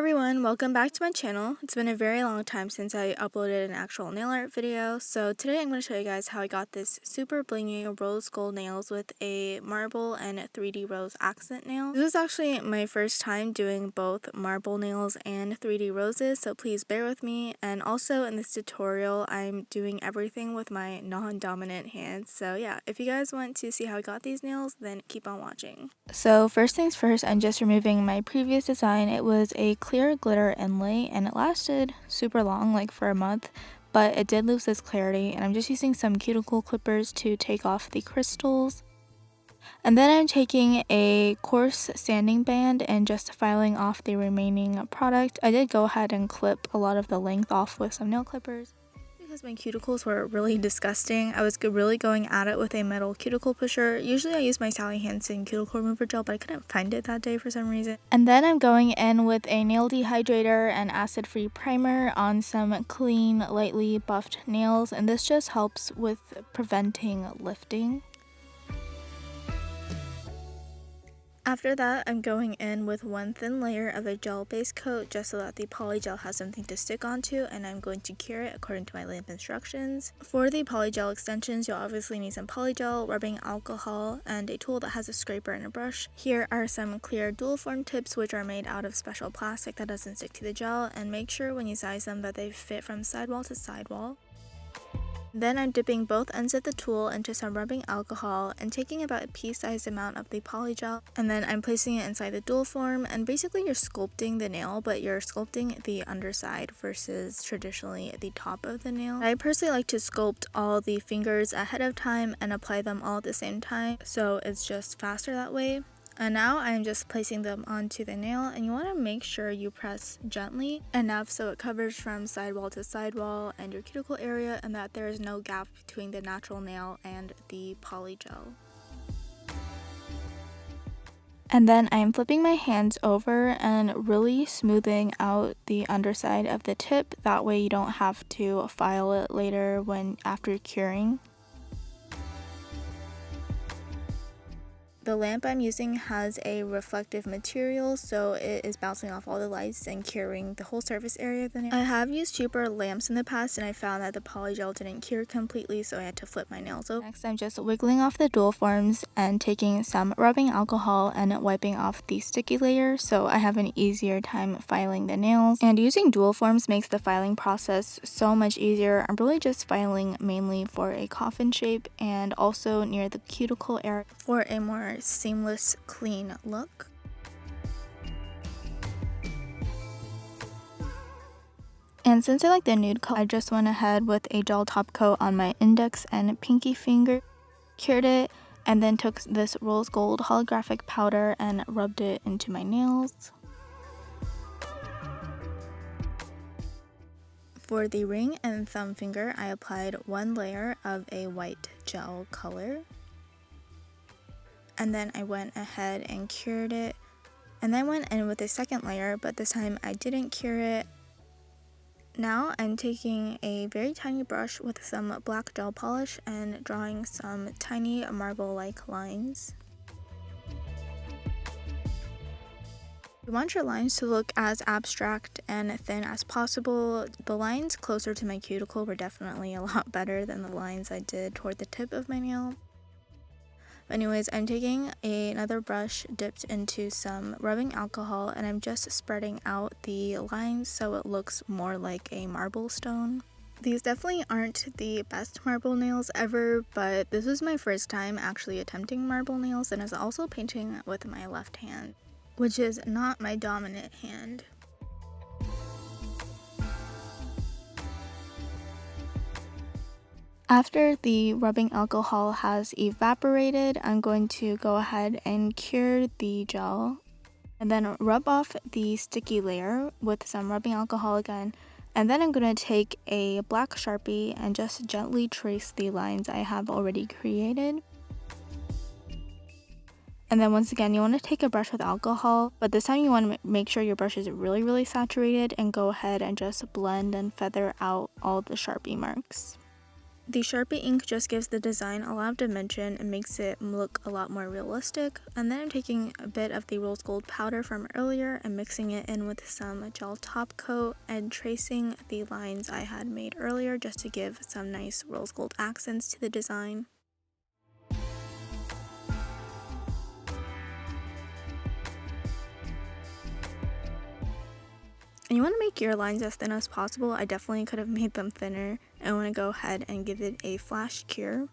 everyone, welcome back to my channel. It's been a very long time since I uploaded an actual nail art video, so today I'm going to show you guys how I got this super blingy rose gold nails with a marble and 3D rose accent nail. This is actually my first time doing both marble nails and 3D roses, so please bear with me. And also in this tutorial, I'm doing everything with my non-dominant hand, so yeah, if you guys want to see how I got these nails, then keep on watching. So first things first, I'm just removing my previous design. It was a clear glitter inlay and it lasted super long, like for a month, but it did lose its clarity, and I'm just using some cuticle clippers to take off the crystals. And then I'm taking a coarse sanding band and just filing off the remaining product. I did go ahead and clip a lot of the length off with some nail clippers. Because my cuticles were really disgusting, I was really going at it with a metal cuticle pusher. Usually I use my Sally Hansen cuticle remover gel, but I couldn't find it that day for some reason. And then I'm going in with a nail dehydrator and acid-free primer on some clean, lightly buffed nails, and this just helps with preventing lifting. After that, I'm going in with one thin layer of a gel base coat just so that the polygel has something to stick onto, and I'm going to cure it according to my lab instructions. For the polygel extensions, you'll obviously need some polygel, rubbing alcohol, and a tool that has a scraper and a brush. Here are some clear dual form tips which are made out of special plastic that doesn't stick to the gel, and make sure when you size them that they fit from sidewall to sidewall. Then I'm dipping both ends of the tool into some rubbing alcohol and taking about a pea-sized amount of the polygel, and then I'm placing it inside the dual form, and basically you're sculpting the nail, but you're sculpting the underside versus traditionally the top of the nail. I personally like to sculpt all the fingers ahead of time and apply them all at the same time, so it's just faster that way. And now I'm just placing them onto the nail, and you want to make sure you press gently enough so it covers from sidewall to sidewall and your cuticle area, and that there is no gap between the natural nail and the polygel. And then I'm flipping my hands over and really smoothing out the underside of the tip, that way you don't have to file it later after curing. The lamp I'm using has a reflective material, so it is bouncing off all the lights and curing the whole surface area of the nail. I have used cheaper lamps in the past, and I found that the polygel didn't cure completely, so I had to flip my nails over. Next, I'm just wiggling off the dual forms and taking some rubbing alcohol and wiping off the sticky layer, so I have an easier time filing the nails. And using dual forms makes the filing process so much easier. I'm really just filing mainly for a coffin shape and also near the cuticle area for a more seamless, clean look. And since I like the nude color, I just went ahead with a gel top coat on my index and pinky finger, cured it, and then took this rose gold holographic powder and rubbed it into my nails. For the ring and thumb finger, I applied one layer of a white gel color. And then I went ahead and cured it, and then went in with a second layer, but this time I didn't cure it. Now I'm taking a very tiny brush with some black gel polish and drawing some tiny marble-like lines. You want your lines to look as abstract and thin as possible. The lines closer to my cuticle were definitely a lot better than the lines I did toward the tip of my nail. Anyways, I'm taking another brush dipped into some rubbing alcohol, and I'm just spreading out the lines so it looks more like a marble stone. These definitely aren't the best marble nails ever, but this was my first time actually attempting marble nails, and I was also painting with my left hand, which is not my dominant hand. After the rubbing alcohol has evaporated, I'm going to go ahead and cure the gel, and then rub off the sticky layer with some rubbing alcohol again, and then I'm going to take a black Sharpie and just gently trace the lines I have already created. And then once again, you want to take a brush with alcohol, but this time you want to make sure your brush is really saturated, and go ahead and just blend and feather out all the Sharpie marks. The Sharpie ink just gives the design a lot of dimension and makes it look a lot more realistic. And then I'm taking a bit of the rose gold powder from earlier and mixing it in with some gel top coat and tracing the lines I had made earlier just to give some nice rose gold accents to the design. And you want to make your lines as thin as possible. I definitely could have made them thinner. I want to go ahead and give it a flash cure.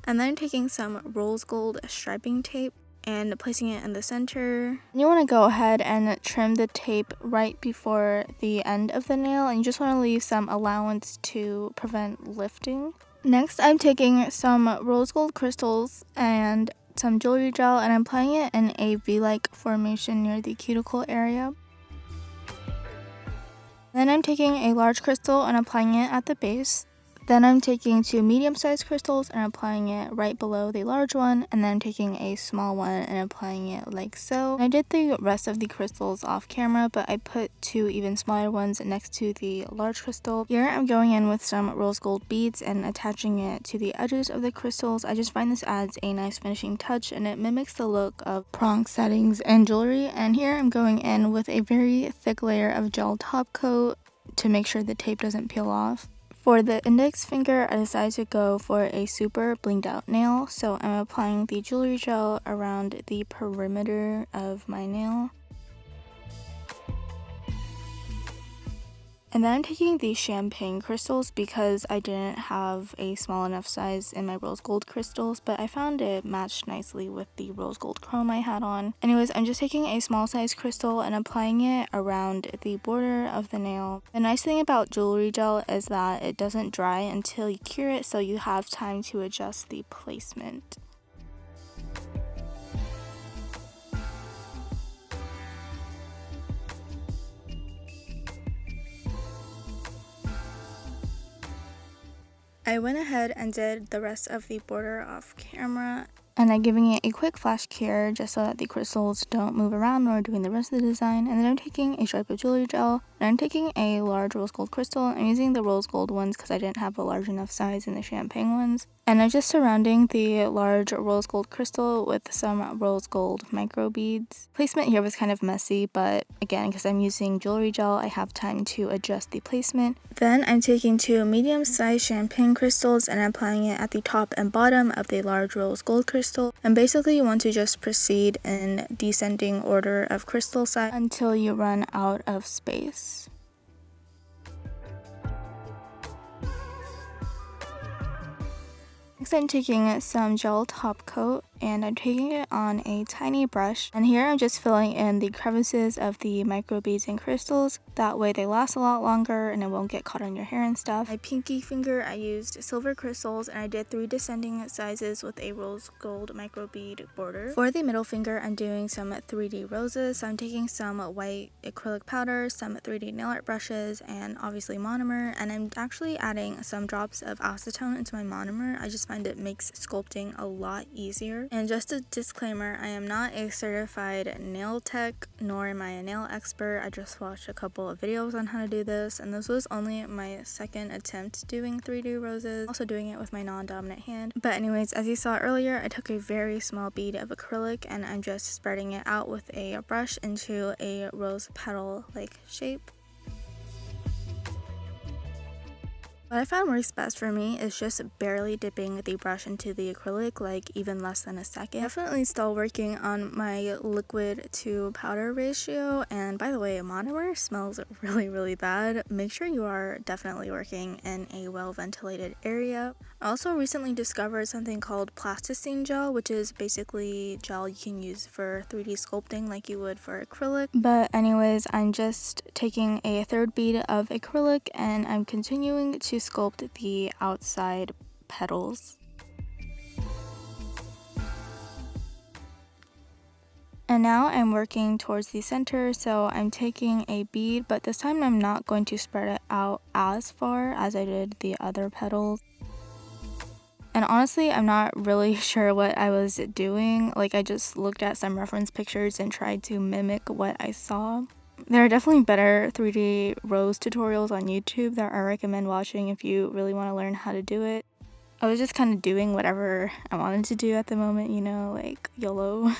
And then taking some rose gold striping tape and placing it in the center. You want to go ahead and trim the tape right before the end of the nail, and you just want to leave some allowance to prevent lifting. Next, I'm taking some rose gold crystals and some jewelry gel, and I'm applying it in a V-like formation near the cuticle area. Then I'm taking a large crystal and applying it at the base. Then I'm taking 2 medium-sized crystals and applying it right below the large one, and then I'm taking a small one and applying it like so. And I did the rest of the crystals off camera, but I put 2 even smaller ones next to the large crystal. Here I'm going in with some rose gold beads and attaching it to the edges of the crystals. I just find this adds a nice finishing touch and it mimics the look of prong settings and jewelry. And here I'm going in with a very thick layer of gel top coat to make sure the tape doesn't peel off. For the index finger, I decided to go for a super blinged out nail, so I'm applying the jewelry gel around the perimeter of my nail. And then I'm taking the champagne crystals because I didn't have a small enough size in my rose gold crystals, but I found it matched nicely with the rose gold chrome I had on. Anyways, I'm just taking a small size crystal and applying it around the border of the nail. The nice thing about jewelry gel is that it doesn't dry until you cure it, so you have time to adjust the placement. I went ahead and did the rest of the border off camera, and I'm giving it a quick flash cure just so that the crystals don't move around when we're doing the rest of the design. And then I'm taking a stripe of jewelry gel, and I'm taking a large rose gold crystal. I'm using the rose gold ones because I didn't have a large enough size in the champagne ones. And I'm just surrounding the large rose gold crystal with some rose gold micro beads. Placement here was kind of messy, but again, because I'm using jewelry gel, I have time to adjust the placement. Then I'm taking 2 medium-sized champagne crystals and applying it at the top and bottom of the large rose gold crystal. And basically you want to just proceed in descending order of crystal size until you run out of space. Next, I'm taking some gel top coat and I'm taking it on a tiny brush, and here I'm just filling in the crevices of the micro beads and crystals. That way they last a lot longer and it won't get caught on your hair and stuff. My pinky finger, I used silver crystals and I did 3 descending sizes with a rose gold micro bead border. For the middle finger, I'm doing some 3D roses. So I'm taking some white acrylic powder, some 3D nail art brushes, and obviously monomer, and I'm actually adding some drops of acetone into my monomer. I just find it makes sculpting a lot easier. And just a disclaimer, I am not a certified nail tech, nor am I a nail expert. I just watched a couple of videos on how to do this, and this was only my second attempt doing 3D roses, also doing it with my non-dominant hand. But anyways, as you saw earlier, I took a very small bead of acrylic and I'm just spreading it out with a brush into a rose petal like shape. What I found works best for me is just barely dipping the brush into the acrylic, like even less than a second. Definitely still working on my liquid to powder ratio, and by the way, monomer smells really bad. Make sure you are definitely working in a well ventilated area. I also recently discovered something called plasticine gel, which is basically gel you can use for 3D sculpting like you would for acrylic. But anyways, I'm just taking a third bead of acrylic and I'm continuing to sculpt the outside petals. And now I'm working towards the center, so I'm taking a bead, but this time I'm not going to spread it out as far as I did the other petals. And honestly, I'm not really sure what I was doing. Like, I just looked at some reference pictures and tried to mimic what I saw. There are definitely better 3D rose tutorials on YouTube that I recommend watching if you really want to learn how to do it. I was just kind of doing whatever I wanted to do at the moment, you know, like YOLO.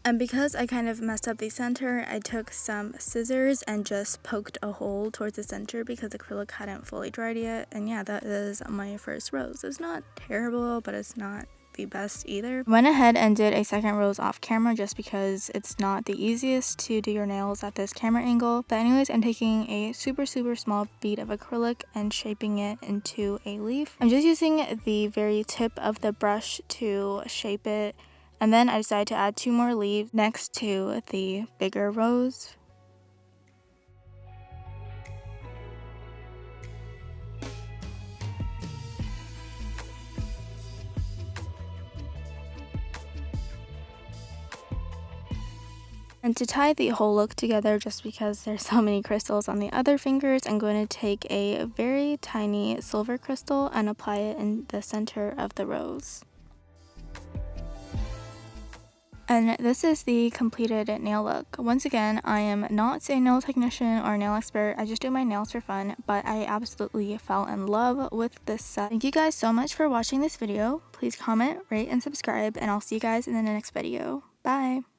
And because I kind of messed up the center, I took some scissors and just poked a hole towards the center because the acrylic hadn't fully dried yet. And yeah, that is my first rose. It's not terrible, but it's not the best either. Went ahead and did a second rose off camera just because it's not the easiest to do your nails at this camera angle. But anyways, I'm taking a super small bead of acrylic and shaping it into a leaf. I'm just using the very tip of the brush to shape it. And then I decided to add 2 more leaves next to the bigger rose. And to tie the whole look together, just because there's so many crystals on the other fingers, I'm going to take a very tiny silver crystal and apply it in the center of the rose. And this is the completed nail look. Once again, I am not a nail technician or nail expert. I just do my nails for fun, but I absolutely fell in love with this set. Thank you guys so much for watching this video. Please comment, rate, and subscribe, and I'll see you guys in the next video. Bye!